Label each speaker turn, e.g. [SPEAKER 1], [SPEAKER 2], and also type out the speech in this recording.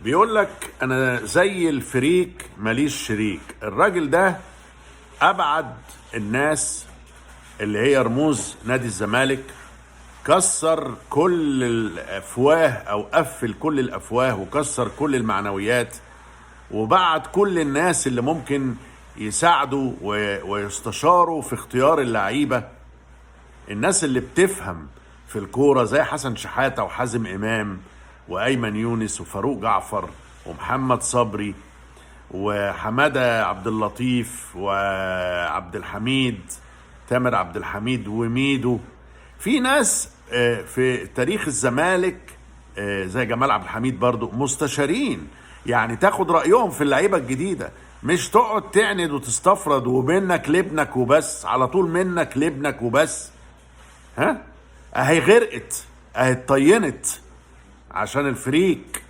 [SPEAKER 1] بيقول لك انا زي الفريك ماليش شريك. الراجل ده ابعد الناس اللي هي رموز نادي الزمالك، كسر كل الافواه او قفل كل الافواه وكسر كل المعنويات، وبعد كل الناس اللي ممكن يساعدوا ويستشاروا في اختيار اللعيبة، الناس اللي بتفهم في الكورة زي حسن شحاتة وحازم إمام وأيمن يونس وفاروق جعفر ومحمد صبري وحمادة عبد اللطيف وعبد الحميد تامر عبد الحميد وميدو. في ناس في تاريخ الزمالك زي جمال عبد الحميد برضو مستشارين، يعني تاخد رأيهم في اللعيبة الجديدة، مش تقعد تعند وتستفرد ومنك لابنك وبس، على طول منك لابنك وبس. ها اهي غرقت، اهي اتطينت عشان الفريك